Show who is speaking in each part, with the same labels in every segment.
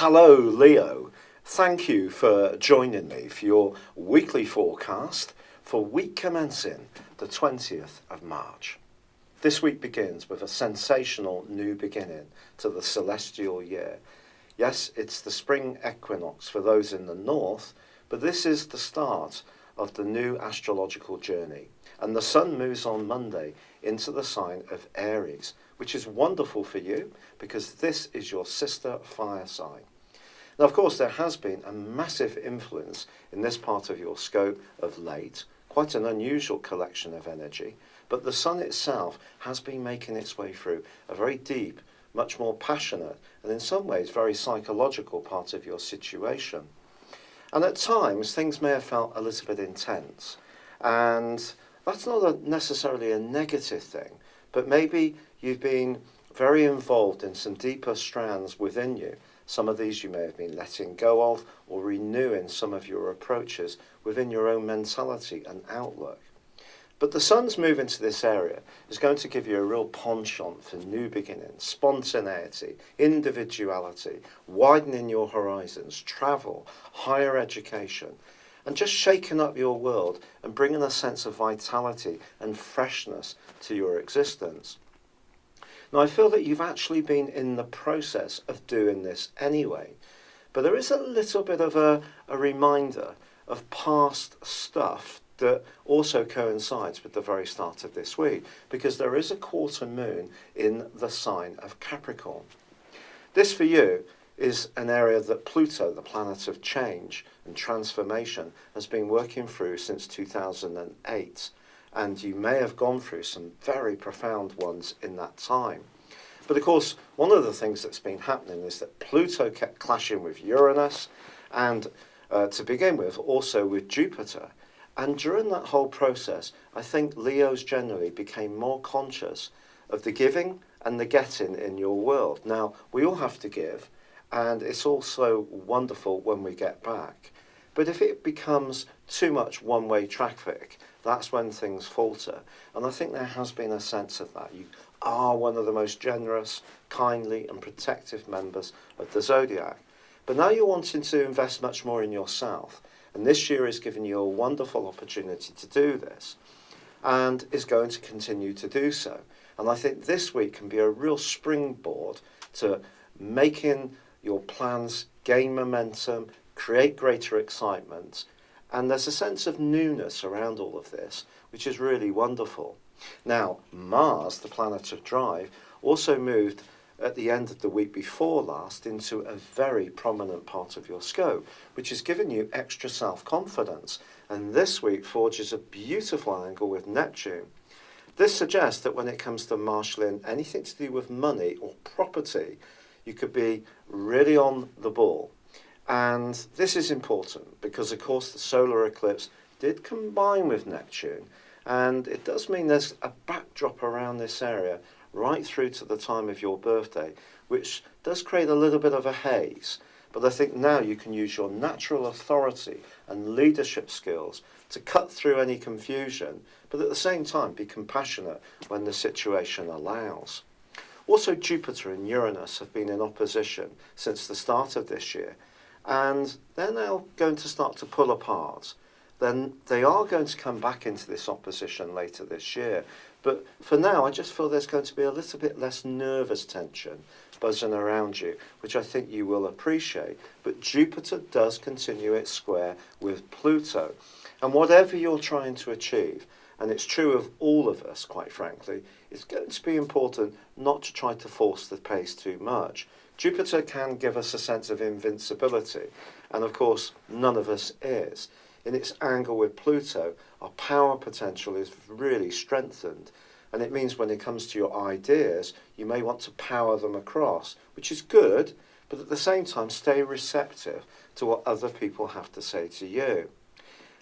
Speaker 1: Hello, Leo. Thank you for joining me for your weekly forecast for week commencing the 20th of March. This week begins with a sensational new beginning to the celestial year. Yes, it's the spring equinox for those in the north, but this is the start of the new astrological journey. And the sun moves on Monday into the sign of Aries, which is wonderful for you because this is your sister fire sign. Now, of course, there has been a massive influence in this part of your scope of late, quite an unusual collection of energy, but the sun itself has been making its way through a very deep, much more passionate, and in some ways very psychological part of your situation. And at times, things may have felt a little bit intense, and that's not necessarily a negative thing, but maybe you've been very involved in some deeper strands within you. Some of these you may have been letting go of or renewing some of your approaches within your own mentality and outlook. But the sun's move into this area is going to give you a real penchant for new beginnings, spontaneity, individuality, widening your horizons, travel, higher education, and just shaking up your world and bringing a sense of vitality and freshness to your existence. Now, I feel that you've actually been in the process of doing this anyway, but there is a little bit of a reminder of past stuff that also coincides with the very start of this week, because there is a quarter moon in the sign of Capricorn. This for you is an area that Pluto, the planet of change and transformation, has been working through since 2008. And you may have gone through some very profound ones in that time. But of course, one of the things that's been happening is that Pluto kept clashing with Uranus, and to begin with, also with Jupiter. And during that whole process, I think Leos generally became more conscious of the giving and the getting in your world. Now, we all have to give, and it's also wonderful when we get back. But if it becomes too much one-way traffic, that's when things falter. And I think there has been a sense of that. You are one of the most generous, kindly and protective members of the Zodiac. But now you're wanting to invest much more in yourself. And this year is giving you a wonderful opportunity to do this, and is going to continue to do so. And I think this week can be a real springboard to making your plans gain momentum, create greater excitement, and there's a sense of newness around all of this, which is really wonderful. Now, Mars, the planet of drive, also moved at the end of the week before last into a very prominent part of your scope, which has given you extra self-confidence. And this week forges a beautiful angle with Neptune. This suggests that when it comes to marshalling anything to do with money or property, you could be really on the ball. And this is important because, of course, the solar eclipse did combine with Neptune, and it does mean there's a backdrop around this area right through to the time of your birthday, which does create a little bit of a haze. But I think now you can use your natural authority and leadership skills to cut through any confusion, but at the same time be compassionate when the situation allows. Also, Jupiter and Uranus have been in opposition since the start of this year, and they're now going to start to pull apart. Then they are going to come back into this opposition later this year. But for now, I just feel there's going to be a little bit less nervous tension buzzing around you, which I think you will appreciate. But Jupiter does continue its square with Pluto. And whatever you're trying to achieve, and it's true of all of us, quite frankly, it's going to be important not to try to force the pace too much. Jupiter can give us a sense of invincibility, and of course, none of us is. In its angle with Pluto, our power potential is really strengthened. And it means when it comes to your ideas, you may want to power them across, which is good, but at the same time, stay receptive to what other people have to say to you.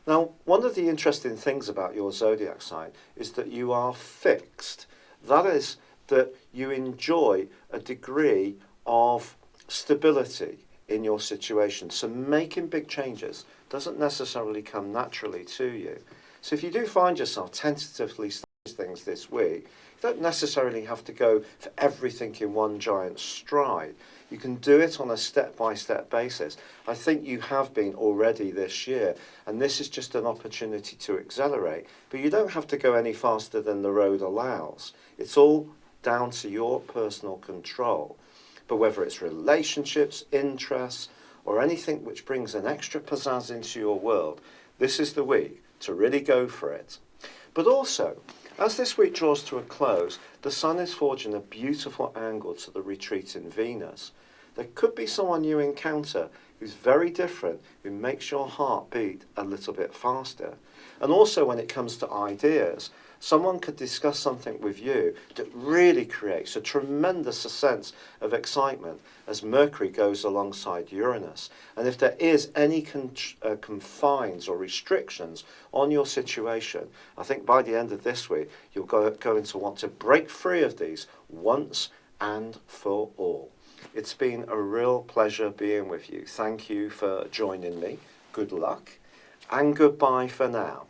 Speaker 1: Now, one of the interesting things about your zodiac sign is that you are fixed. That is, that you enjoy a degree of stability in your situation. So making big changes doesn't necessarily come naturally to you. So if you do find yourself tentatively starting things this week. You don't necessarily have to go for everything in one giant stride. You can do it on a step-by-step basis. I think you have been already this year, and this is just an opportunity to accelerate. But you don't have to go any faster than the road allows. It's all down to your personal control. But whether it's relationships, interests, or anything which brings an extra pizzazz into your world, this is the week to really go for it. But also, as this week draws to a close, the Sun is forging a beautiful angle to the retreating Venus. There could be someone you encounter who's very different, who makes your heart beat a little bit faster. And also when it comes to ideas, someone could discuss something with you that really creates a tremendous sense of excitement as Mercury goes alongside Uranus. And if there is any confines or restrictions on your situation, I think by the end of this week, you're going to want to break free of these once and for all. It's been a real pleasure being with you. Thank you for joining me. Good luck and goodbye for now.